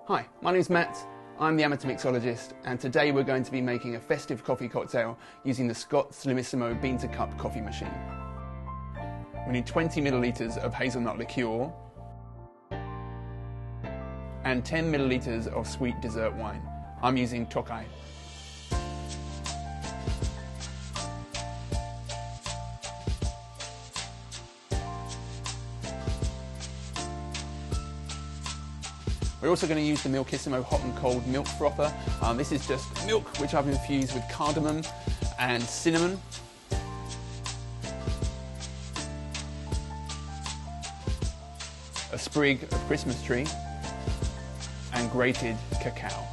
Hi, my name's Matt, I'm the amateur mixologist, and today we're going to be making a festive coffee cocktail using the Scott Slimissimo bean-to-cup coffee machine. We need 20 millilitres of hazelnut liqueur and 10 millilitres of sweet dessert wine. I'm using tokaji. We're also going to use the Milkissimo hot and cold milk frother. This is just milk which I've infused with cardamom and cinnamon. A sprig of Christmas tree and grated cacao.